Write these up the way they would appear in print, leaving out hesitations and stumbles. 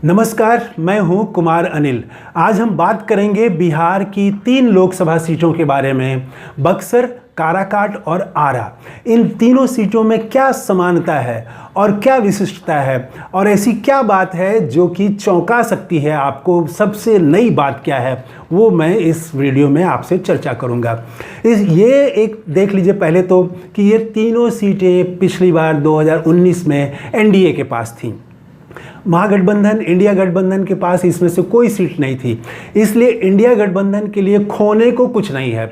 नमस्कार, मैं हूं कुमार अनिल। आज हम बात करेंगे बिहार की 3 लोकसभा सीटों के बारे में। बक्सर, काराकाट और आरा, इन तीनों सीटों में क्या समानता है और क्या विशिष्टता है और ऐसी क्या बात है जो कि चौंका सकती है आपको। सबसे नई बात क्या है वो मैं इस वीडियो में आपसे चर्चा करूंगा। ये एक देख लीजिए पहले तो कि ये तीनों सीटें पिछली बार 2019 में एनडीए के पास थीं। महागठबंधन, इंडिया गठबंधन के पास इसमें से कोई सीट नहीं थी, इसलिए इंडिया गठबंधन के लिए खोने को कुछ नहीं है।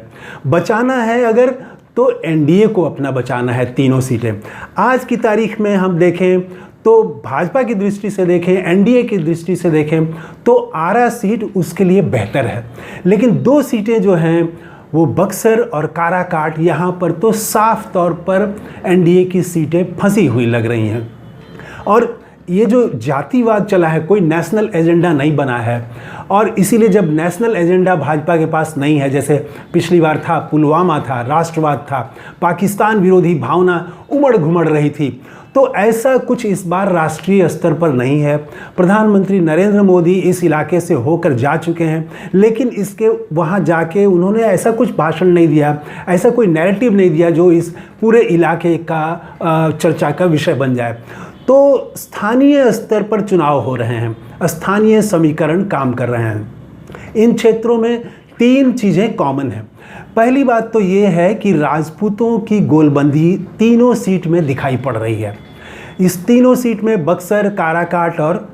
बचाना है अगर तो एनडीए को अपना बचाना है तीनों सीटें। आज की तारीख में हम देखें तो भाजपा की दृष्टि से देखें, एनडीए की दृष्टि से देखें तो आरा सीट उसके लिए बेहतर है। लेकिन 2 सीटें जो हैं वो बक्सर और काराकाट, यहाँ पर तो साफ तौर पर एनडीए की सीटें फंसी हुई लग रही हैं। और ये जो जातिवाद चला है, कोई नेशनल एजेंडा नहीं बना है, और इसीलिए जब नेशनल एजेंडा भाजपा के पास नहीं है, जैसे पिछली बार था पुलवामा था, राष्ट्रवाद था, पाकिस्तान विरोधी भावना उमड़ घुमड़ रही थी, तो ऐसा कुछ इस बार राष्ट्रीय स्तर पर नहीं है। प्रधानमंत्री नरेंद्र मोदी इस इलाके से होकर जा चुके हैं, लेकिन इसके वहाँ जाके उन्होंने ऐसा कुछ भाषण नहीं दिया, ऐसा कोई नैरेटिव नहीं दिया जो इस पूरे इलाके का चर्चा का विषय बन जाए। तो स्थानीय स्तर पर चुनाव हो रहे हैं, स्थानीय समीकरण काम कर रहे हैं। इन क्षेत्रों में 3 चीज़ें कॉमन हैं। पहली बात तो ये है कि राजपूतों की गोलबंदी तीनों सीट में दिखाई पड़ रही है। इस तीनों सीट में, बक्सर, काराकाट और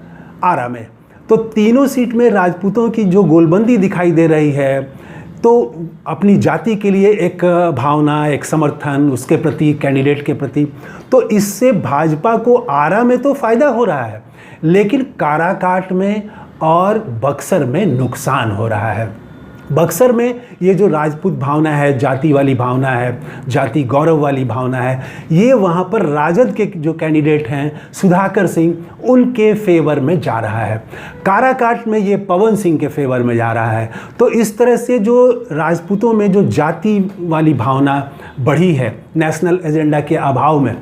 आरा में, तो तीनों सीट में राजपूतों की जो गोलबंदी दिखाई दे रही है, तो अपनी जाति के लिए एक भावना, एक समर्थन उसके प्रति, कैंडिडेट के प्रति, तो इससे भाजपा को आरा में तो फ़ायदा हो रहा है, लेकिन काराकाट में और बक्सर में नुकसान हो रहा है। बक्सर में ये जो राजपूत भावना है, जाति वाली भावना है, जाति गौरव वाली भावना है, ये वहाँ पर राजद के जो कैंडिडेट हैं सुधाकर सिंह, उनके फेवर में जा रहा है। काराकाट में ये पवन सिंह के फेवर में जा रहा है। तो इस तरह से जो राजपूतों में जो जाति वाली भावना बढ़ी है नेशनल एजेंडा के अभाव में,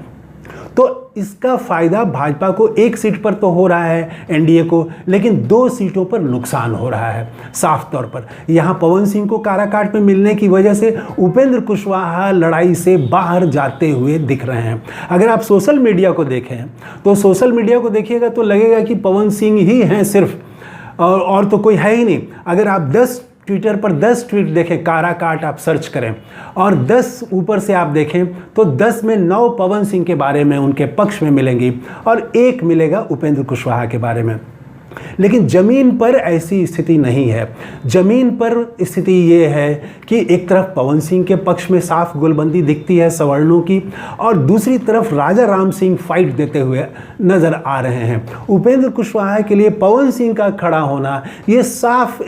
तो इसका फ़ायदा भाजपा को 1 सीट पर तो हो रहा है एनडीए को, लेकिन 2 सीटों पर नुकसान हो रहा है साफ तौर पर। यहाँ पवन सिंह को काराकाट में मिलने की वजह से उपेंद्र कुशवाहा लड़ाई से बाहर जाते हुए दिख रहे हैं। अगर आप सोशल मीडिया को देखें तो सोशल मीडिया को देखिएगा तो लगेगा कि पवन सिंह ही हैं सिर्फ, और तो कोई है ही नहीं। अगर आप ट्विटर पर 10 ट्वीट देखें, काराकाट आप सर्च करें, और 10 ऊपर से आप देखें तो 10 में 9 पवन सिंह के बारे में, उनके पक्ष में मिलेंगी, और 1 मिलेगा उपेंद्र कुशवाहा के बारे में। लेकिन ज़मीन पर ऐसी स्थिति नहीं है। ज़मीन पर स्थिति ये है कि एक तरफ पवन सिंह के पक्ष में साफ गोलबंदी दिखती है सवर्णों की, और दूसरी तरफ राजा राम सिंह फाइट देते हुए नज़र आ रहे हैं। उपेंद्र कुशवाहा के लिए पवन सिंह का खड़ा होना ये साफ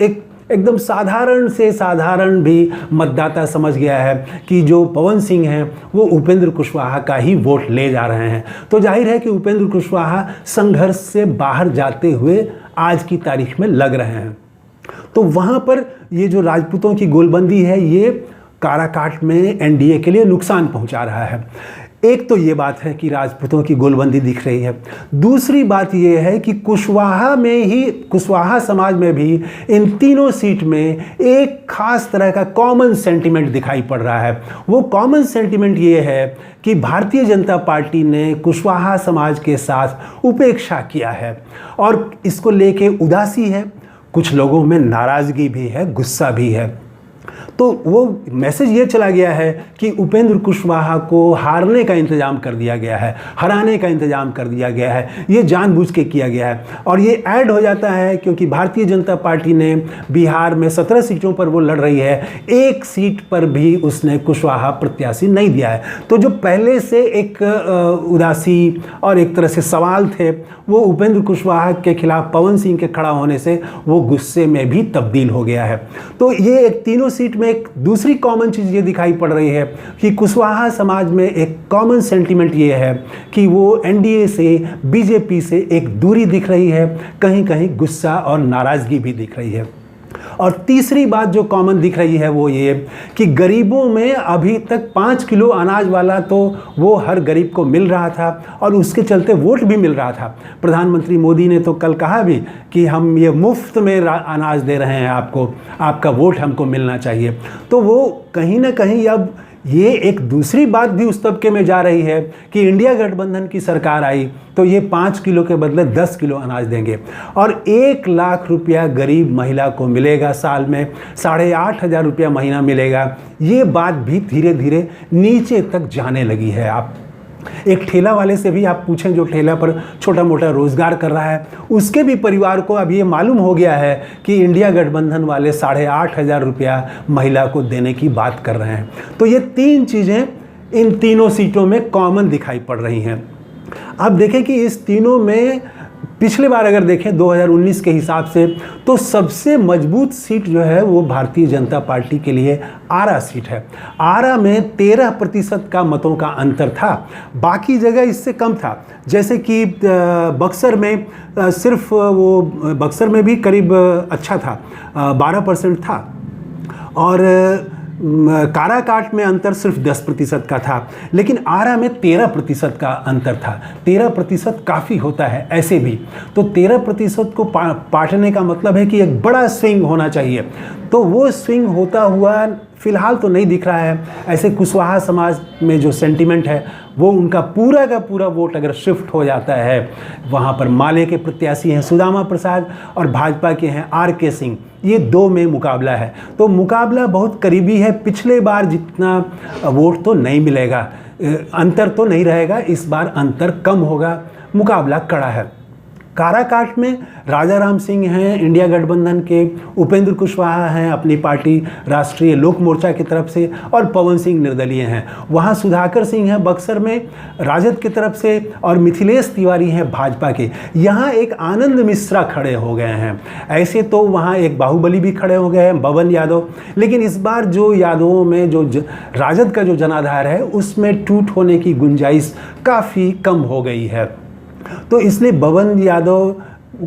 एकदम साधारण से साधारण भी मतदाता समझ गया है कि जो पवन सिंह हैं वो उपेंद्र कुशवाहा का ही वोट ले जा रहे हैं। तो जाहिर है कि उपेंद्र कुशवाहा संघर्ष से बाहर जाते हुए आज की तारीख में लग रहे हैं। तो वहाँ पर ये जो राजपूतों की गोलबंदी है ये काराकाट में एनडीए के लिए नुकसान पहुँचा रहा है। एक तो ये बात है कि राजपूतों की गोलबंदी दिख रही है। दूसरी बात ये है कि कुशवाहा समाज में भी इन तीनों सीट में एक खास तरह का कॉमन सेंटिमेंट दिखाई पड़ रहा है। वो कॉमन सेंटिमेंट ये है कि भारतीय जनता पार्टी ने कुशवाहा समाज के साथ उपेक्षा किया है, और इसको लेके उदासी है, कुछ लोगों में नाराज़गी भी है, गुस्सा भी है। तो वो मैसेज ये चला गया है कि उपेंद्र कुशवाहा को हारने का इंतजाम कर दिया गया है, हराने का इंतजाम कर दिया गया है, ये जानबूझ के किया गया है। और ये ऐड हो जाता है क्योंकि भारतीय जनता पार्टी ने बिहार में 17 सीटों पर वो लड़ रही है, 1 सीट पर भी उसने कुशवाहा प्रत्याशी नहीं दिया है। तो जो पहले से एक उदासी और एक तरह से सवाल थे, वो उपेंद्र कुशवाहा के खिलाफ पवन सिंह के खड़ा होने से वो गुस्से में भी तब्दील हो गया है। तो ये एक तीनों सीट में एक दूसरी कॉमन चीज़ ये दिखाई पड़ रही है कि कुशवाहा समाज में एक कॉमन सेंटीमेंट ये है कि वो एनडीए से, बीजेपी से एक दूरी दिख रही है, कहीं कहीं गुस्सा और नाराज़गी भी दिख रही है। और तीसरी बात जो कॉमन दिख रही है वो ये कि गरीबों में अभी तक 5 किलो अनाज वाला तो वो हर गरीब को मिल रहा था और उसके चलते वोट भी मिल रहा था। प्रधानमंत्री मोदी ने तो कल कहा भी कि हम ये मुफ्त में अनाज दे रहे हैं आपको, आपका वोट हमको मिलना चाहिए। तो वो कहीं ना कहीं अब ये एक दूसरी बात भी उस तबके में जा रही है कि इंडिया गठबंधन की सरकार आई तो ये 5 किलो के बदले 10 किलो अनाज देंगे और 1 लाख रुपया गरीब महिला को मिलेगा, साल में 8,500 रुपया महीना मिलेगा। ये बात भी धीरे धीरे नीचे तक जाने लगी है। आप एक ठेला वाले से भी आप पूछें जो ठेला पर छोटा मोटा रोजगार कर रहा है, उसके भी परिवार को अब ये मालूम हो गया है कि इंडिया गठबंधन वाले 8,500 रुपया महिला को देने की बात कर रहे हैं। तो ये 3 चीज़ें इन तीनों सीटों में कॉमन दिखाई पड़ रही हैं। अब देखें कि इस तीनों में पिछले बार अगर देखें 2019 के हिसाब से तो सबसे मजबूत सीट जो है वो भारतीय जनता पार्टी के लिए आरा सीट है। आरा में 13% का मतों का अंतर था, बाकी जगह इससे कम था। जैसे कि बक्सर में सिर्फ वो बक्सर में भी करीब अच्छा था, 12% था और काराकाट में अंतर सिर्फ 10% का था, लेकिन आरा में 13% का अंतर था। 13% काफ़ी होता है ऐसे भी, तो 13% को पाटने का मतलब है कि एक बड़ा स्विंग होना चाहिए। तो वो स्विंग होता हुआ फिलहाल तो नहीं दिख रहा है। ऐसे कुशवाहा समाज में जो सेंटिमेंट है वो उनका पूरा का पूरा वोट अगर शिफ्ट हो जाता है, वहाँ पर माले के प्रत्याशी हैं सुदामा प्रसाद और भाजपा के हैं RK सिंह, ये 2 में मुकाबला है। तो मुकाबला बहुत करीबी है। पिछले बार जितना वोट तो नहीं मिलेगा, अंतर तो नहीं रहेगा, इस बार अंतर कम होगा, मुकाबला कड़ा है। काराकाट में राजा राम सिंह हैं इंडिया गठबंधन के, उपेंद्र कुशवाहा हैं अपनी पार्टी राष्ट्रीय लोक मोर्चा की तरफ से और पवन सिंह निर्दलीय हैं। वहाँ सुधाकर सिंह हैं बक्सर में राजद की तरफ से और मिथिलेश तिवारी हैं भाजपा के। यहाँ एक आनंद मिश्रा खड़े हो गए हैं। ऐसे तो वहाँ एक बाहुबली भी खड़े हो गए हैं, बबन यादव, लेकिन इस बार जो यादवों में जो राजद का जो जनाधार है उसमें टूट होने की गुंजाइश काफ़ी कम हो गई है। तो इसलिए बबन यादव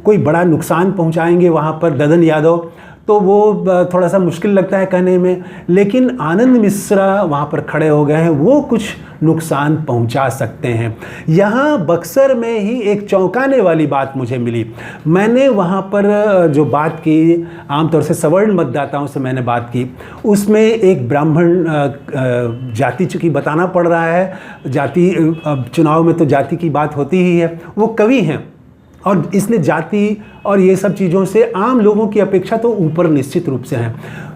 कोई बड़ा नुकसान पहुंचाएंगे वहाँ पर ददन यादव, तो वो थोड़ा सा मुश्किल लगता है कहने में, लेकिन आनंद मिश्रा वहाँ पर खड़े हो गए हैं, वो कुछ नुकसान पहुंचा सकते हैं। यहाँ बक्सर में ही एक चौंकाने वाली बात मुझे मिली। मैंने वहाँ पर जो बात की, आमतौर से सवर्ण मतदाताओं से मैंने बात की, उसमें एक ब्राह्मण जाति, चूँकि बताना पड़ रहा है जाति, चुनाव में तो जाति की बात होती ही है, वो कवि हैं और इसलिए जाति और ये सब चीज़ों से आम लोगों की अपेक्षा तो ऊपर निश्चित रूप से हैं।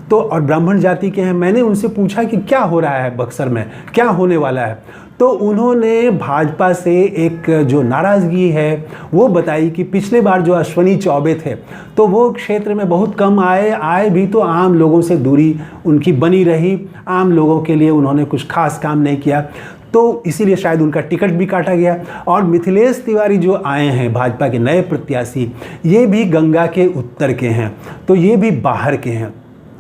तो और ब्राह्मण जाति के हैं। मैंने उनसे पूछा कि क्या हो रहा है बक्सर में, क्या होने वाला है, तो उन्होंने भाजपा से एक जो नाराज़गी है वो बताई कि पिछले बार जो अश्वनी चौबे थे तो वो क्षेत्र में बहुत कम आए भी तो आम लोगों से दूरी उनकी बनी रही, आम लोगों के लिए उन्होंने कुछ खास काम नहीं किया, तो इसीलिए शायद उनका टिकट भी काटा गया। और मिथिलेश तिवारी जो आए हैं भाजपा के नए प्रत्याशी, ये भी गंगा के उत्तर के हैं, तो ये भी बाहर के हैं,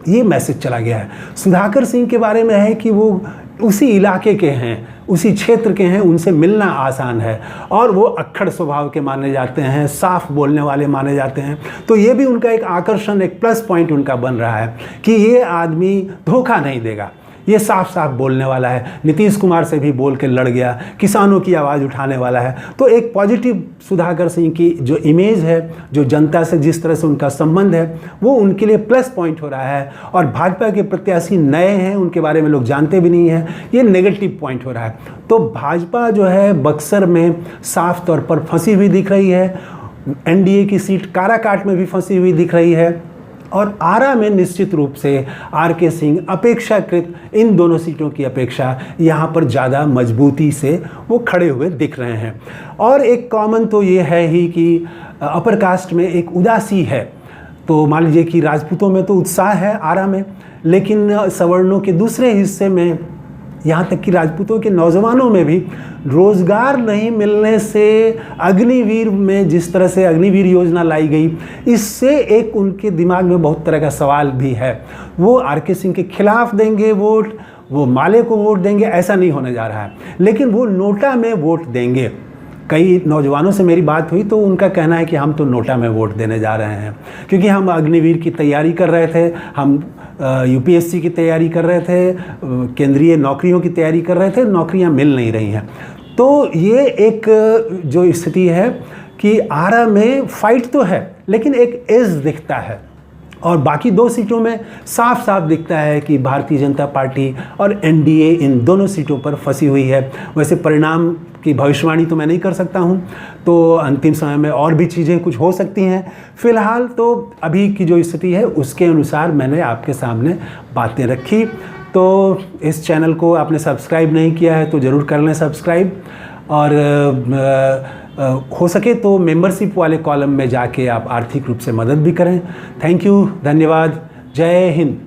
ये मैसेज चला गया है। सुधाकर सिंह के बारे में है कि वो उसी इलाके के हैं, उसी क्षेत्र के हैं, उनसे मिलना आसान है और वो अक्खड़ स्वभाव के माने जाते हैं, साफ बोलने वाले माने जाते हैं। तो ये भी उनका एक आकर्षण, एक प्लस पॉइंट उनका बन रहा है कि ये आदमी धोखा नहीं देगा, ये साफ साफ बोलने वाला है, नीतीश कुमार से भी बोल के लड़ गया, किसानों की आवाज़ उठाने वाला है। तो एक पॉजिटिव सुधाकर सिंह की जो इमेज है, जो जनता से जिस तरह से उनका संबंध है, वो उनके लिए प्लस पॉइंट हो रहा है। और भाजपा के प्रत्याशी नए हैं, उनके बारे में लोग जानते भी नहीं हैं, ये नेगेटिव पॉइंट हो रहा है। तो भाजपा जो है बक्सर में साफ तौर पर फंसी हुई दिख रही है, NDA की सीट काराकाट में भी फंसी हुई दिख रही है और आरा में निश्चित रूप से RK सिंह अपेक्षाकृत इन दोनों सीटों की अपेक्षा यहाँ पर ज़्यादा मजबूती से वो खड़े हुए दिख रहे हैं। और एक कॉमन तो ये है ही कि अपर कास्ट में एक उदासी है। तो मान लीजिए कि राजपूतों में तो उत्साह है आरा में, लेकिन सवर्णों के दूसरे हिस्से में, यहाँ तक कि राजपूतों के नौजवानों में भी रोज़गार नहीं मिलने से अग्निवीर में जिस तरह से अग्निवीर योजना लाई गई, इससे एक उनके दिमाग में बहुत तरह का सवाल भी है। वो RK सिंह के खिलाफ देंगे वोट, वो माले को वोट देंगे, ऐसा नहीं होने जा रहा है, लेकिन वो नोटा में वोट देंगे। कई नौजवानों से मेरी बात हुई तो उनका कहना है कि हम तो नोटा में वोट देने जा रहे हैं, क्योंकि हम अग्निवीर की तैयारी कर रहे थे, हम यूपीएससी की तैयारी कर रहे थे, केंद्रीय नौकरियों की तैयारी कर रहे थे, नौकरियां मिल नहीं रही हैं। तो ये एक जो स्थिति है कि आरा में फाइट तो है लेकिन एक एज दिखता है, और बाकी 2 सीटों में साफ साफ दिखता है कि भारतीय जनता पार्टी और एनडीए इन दोनों सीटों पर फंसी हुई है। वैसे परिणाम की भविष्यवाणी तो मैं नहीं कर सकता हूं, तो अंतिम समय में और भी चीज़ें कुछ हो सकती हैं। फिलहाल तो अभी की जो स्थिति है उसके अनुसार मैंने आपके सामने बातें रखी। तो इस चैनल को आपने सब्सक्राइब नहीं किया है तो ज़रूर कर लें सब्सक्राइब, और हो सके तो मेंबरशिप वाले कॉलम में जाके आप आर्थिक रूप से मदद भी करें। थैंक यू, धन्यवाद, जय हिंद।